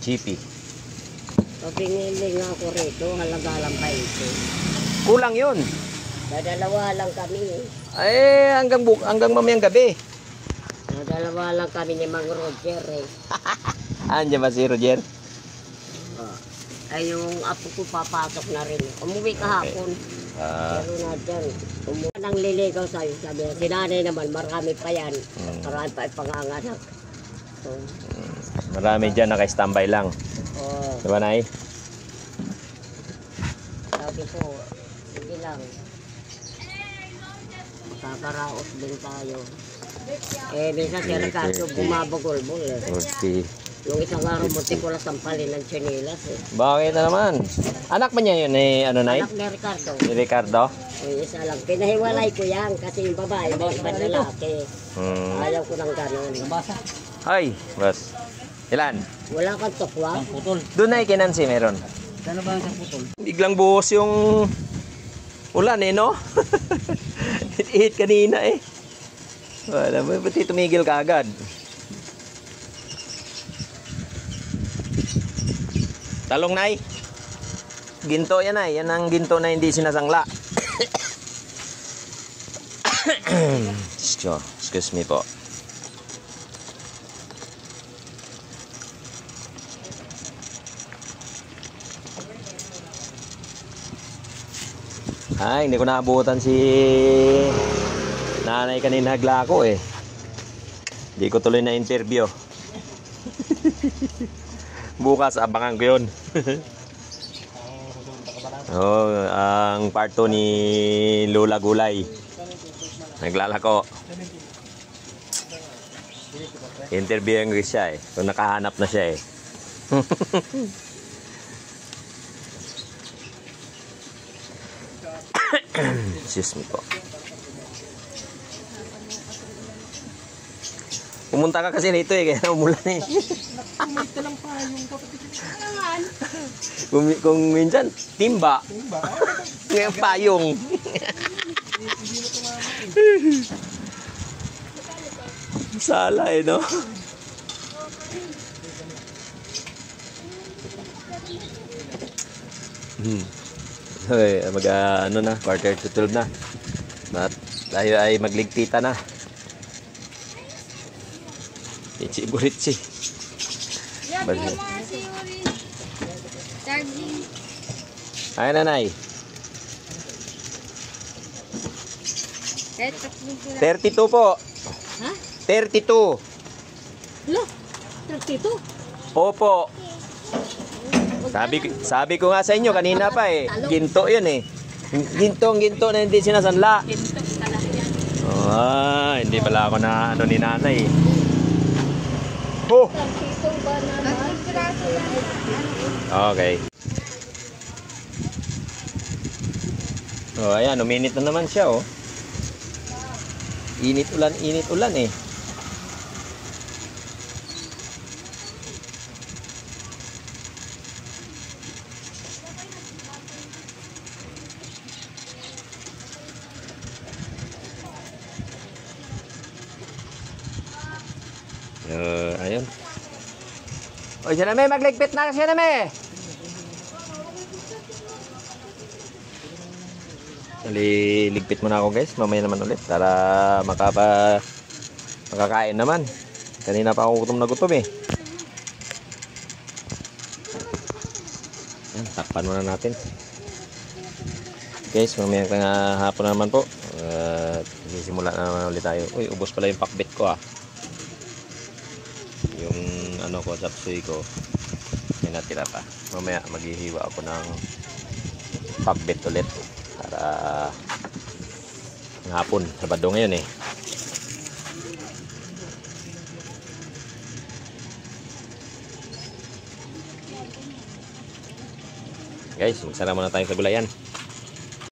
GP. Pabingili nga ako rito, halaga lang 20. Kulang yun. Dadalawa lang kami. Ay, hanggang mamayang gabi. Dadalawa lang kami ni Mang Roger eh. Andiyan ba si Roger? Ay, yung apo ko papasok na rin. Umuwi kahapon. Pero na dyan. Umuwi nang liligaw sa'yo. Sabi niya, si nanay naman, marami pa yan. Marami pa ipanganganak. So, Marami dyan naka-standby lang. Diba, Nay? sabi ko, sige lang. Makakaraos din tayo. Minsan si Ricardo bumabagol-bol eh. Okay. Yung isang araw, munti ko lang sampalin ng tsinelas eh. Bakit na naman? Anak ba niya yun eh, ano, Nay? Anak ni Ricardo. Si Ricardo? Isa lang. Pinahiwalay ko yan kasi yung babae, may ibang lalaki. Ayaw ko ng gano'n. Ay, boss. Ilan? Wala kang tokwa? Doon ay kinansi meron. Ano ba ang putol? Biglang buhos yung ulan eh, no? Hit kanina eh. Wala, pati tumigil ka agad. Talong, Nay. Ginto yan ay. Yan ang ginto na hindi sinasangla. Excuse me po. Ay, hindi ko naabutan si nanay kanina haglako eh. Hindi ko tuloy na interview. Bukas abangan ko yun. Ang part 2 ni Lola Gulay. Naglalako. Interviewin ko siya eh. Kung nakahanap na siya eh. Excuse me po. Pumunta ka kasi nito eh, kaya umulan eh. Ito lang pa yung Kung minsan, timba. Ngayon payong. Sala eh, no? Okay, ano na, quarter to 12 na. At tayo ay magligpita na. Ichi-buritsi. Ay, nanay. 32 po. Ha? 32. Lo, 32? Opo. Sabi ko nga sa inyo kanina pa eh. Ginto yun eh. Ginto na hindi sinasanla. Hindi pala ako na ano ni nanay. Oh. Okay. Ayan, uminit na naman siya oh. Init ulan eh. Ayun. O, siya na may magligpit na siya na may. Ligpit muna ako guys, mamaya naman ulit para makakain naman. Kanina pa ako gutom eh. Yan, takpan muna natin. Guys, mamaya hapon naman po. Sisimula na naman ulit tayo. Uy, ubos pala yung pakbit ko ah. Yung ano ko, sapsoy ko, may natira pa. Mamaya maghihiwa ako ng pakbit ulit para hapon, Sabado ngayon eh. Guys, magsara muna tayo sa gulayan.